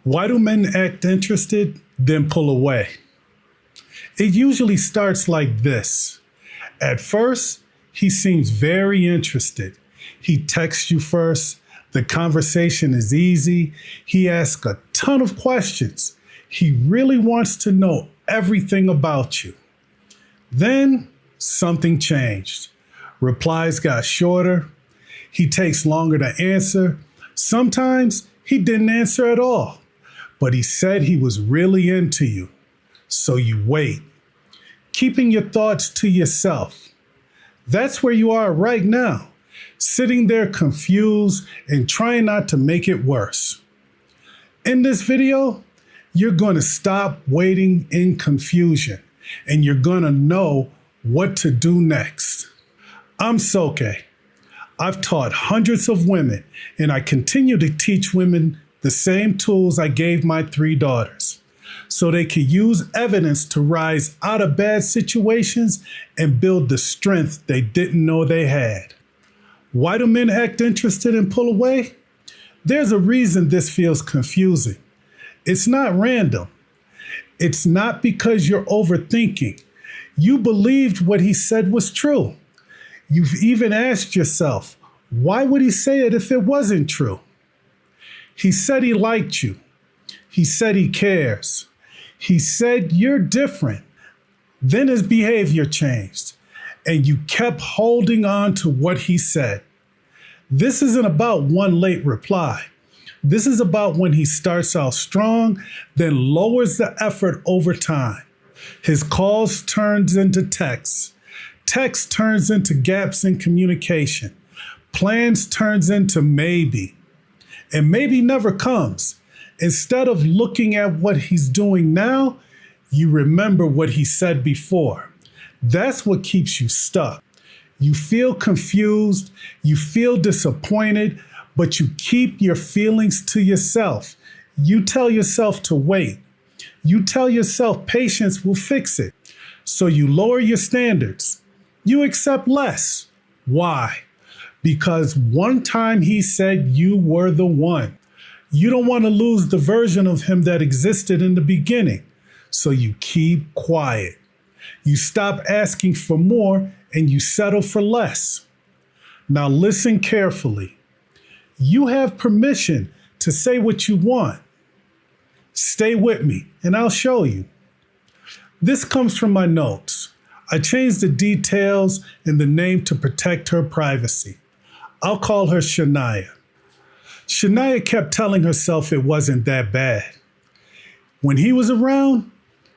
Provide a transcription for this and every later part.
Why do men act interested, then pull away? It usually starts like this. At first, he seems very interested. He texts you first. The conversation is easy. He asks a ton of questions. He really wants to know everything about you. Then something changed. Replies got shorter. He takes longer to answer. Sometimes he didn't answer at all, but he said he was really into you. So you wait, keeping your thoughts to yourself. That's where you are right now, sitting there confused and trying not to make it worse. In this video, you're going to stop waiting in confusion and you're going to know what to do next. I'm Soke. I've taught hundreds of women and I continue to teach women the same tools I gave my 3 daughters so they can use evidence to rise out of bad situations and build the strength they didn't know they had. Why do men act interested and pull away? There's a reason this feels confusing. It's not random. It's not because you're overthinking. You believed what he said was true. You've even asked yourself, why would he say it if it wasn't true? He said he liked you. He said he cares. He said you're different. Then his behavior changed, and you kept holding on to what he said. This isn't about one late reply. This is about when he starts out strong, then lowers the effort over time. His calls turns into texts. Text turns into gaps in communication. Plans turns into maybe. And maybe never comes. Instead of looking at what he's doing now, you remember what he said before. That's what keeps you stuck. You feel confused, you feel disappointed, but you keep your feelings to yourself. You tell yourself to wait. You tell yourself patience will fix it. So you lower your standards. You accept less. Why? Because one time he said you were the one. You don't want to lose the version of him that existed in the beginning. So you keep quiet. You stop asking for more and you settle for less. Now listen carefully. You have permission to say what you want. Stay with me and I'll show you. This comes from my notes. I changed the details and the name to protect her privacy. I'll call her Shania. Shania kept telling herself it wasn't that bad. When he was around,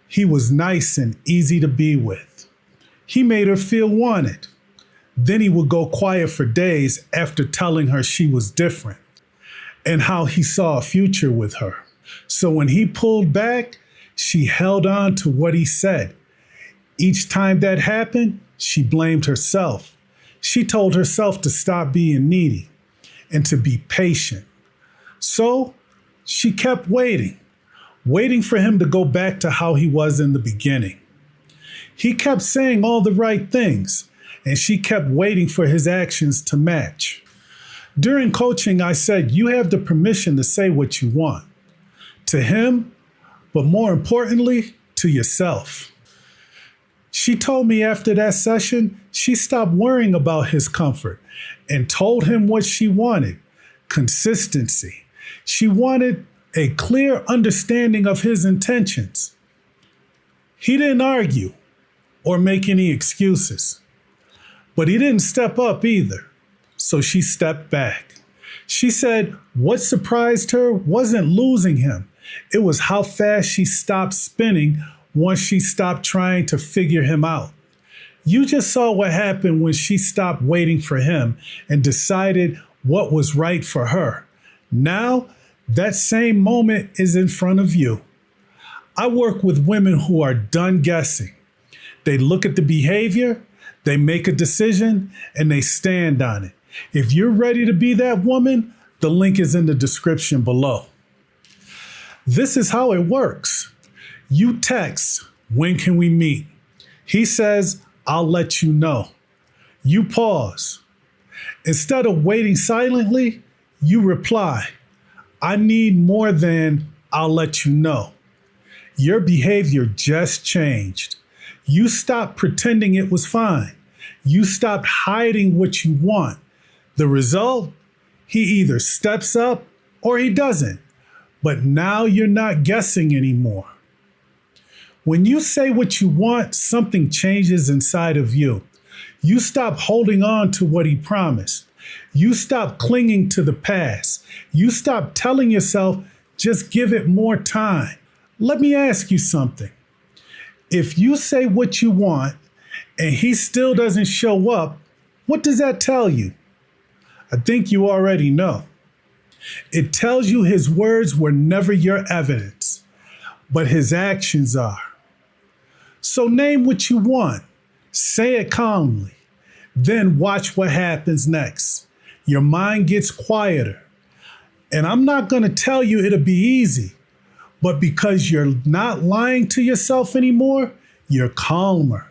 he was nice and easy to be with. He made her feel wanted. Then he would go quiet for days after telling her she was different and how he saw a future with her. So when he pulled back, she held on to what he said. Each time that happened, she blamed herself. She told herself to stop being needy and to be patient. So she kept waiting for him to go back to how he was in the beginning. He kept saying all the right things, and she kept waiting for his actions to match. During coaching, I said, you have the permission to say what you want to him, but more importantly, to yourself. She told me after that session, she stopped worrying about his comfort and told him what she wanted, consistency. She wanted a clear understanding of his intentions. He didn't argue or make any excuses, but he didn't step up either. So she stepped back. She said what surprised her wasn't losing him. It was how fast she stopped spinning once she stopped trying to figure him out. You just saw what happened when she stopped waiting for him and decided what was right for her. Now, that same moment is in front of you. I work with women who are done guessing. They look at the behavior, they make a decision, and they stand on it. If you're ready to be that woman, the link is in the description below. This is how it works. You text, when can we meet? He says, I'll let you know. You pause. Instead of waiting silently, you reply, I need more than I'll let you know. Your behavior just changed. You stopped pretending it was fine. You stopped hiding what you want. The result? He either steps up or he doesn't. But now you're not guessing anymore. When you say what you want, something changes inside of you. You stop holding on to what he promised. You stop clinging to the past. You stop telling yourself, just give it more time. Let me ask you something. If you say what you want and he still doesn't show up, what does that tell you? I think you already know. It tells you his words were never your evidence, but his actions are. So name what you want. Say it calmly. Then watch what happens next. Your mind gets quieter. And I'm not going to tell you it'll be easy, but because you're not lying to yourself anymore, you're calmer.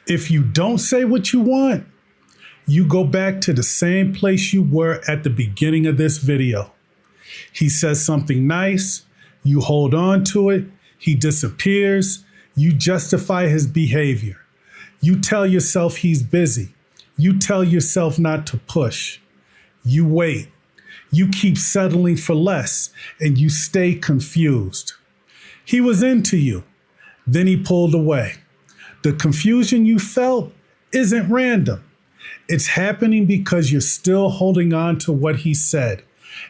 If you don't say what you want, you go back to the same place you were at the beginning of this video. He says something nice, you hold on to it, he disappears, you justify his behavior. You tell yourself he's busy. You tell yourself not to push. You wait. You keep settling for less and you stay confused. He was into you. Then he pulled away. The confusion you felt isn't random. It's happening because you're still holding on to what he said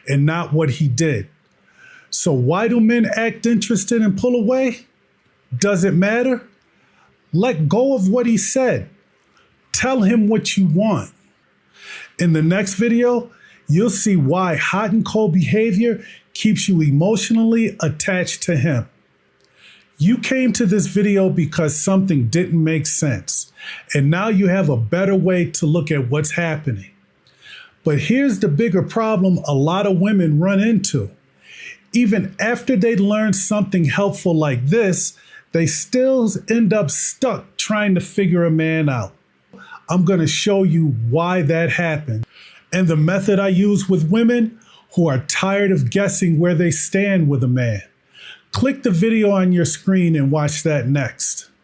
and not what he did. So why do men act interested and pull away? Does it matter? Let go of what he said. Tell him what you want. In the next video, you'll see why hot and cold behavior keeps you emotionally attached to him. You came to this video because something didn't make sense, and now you have a better way to look at what's happening. But here's the bigger problem a lot of women run into. Even after they learn something helpful like this, they still end up stuck trying to figure a man out. I'm going to show you why that happened and the method I use with women who are tired of guessing where they stand with a man. Click the video on your screen and watch that next.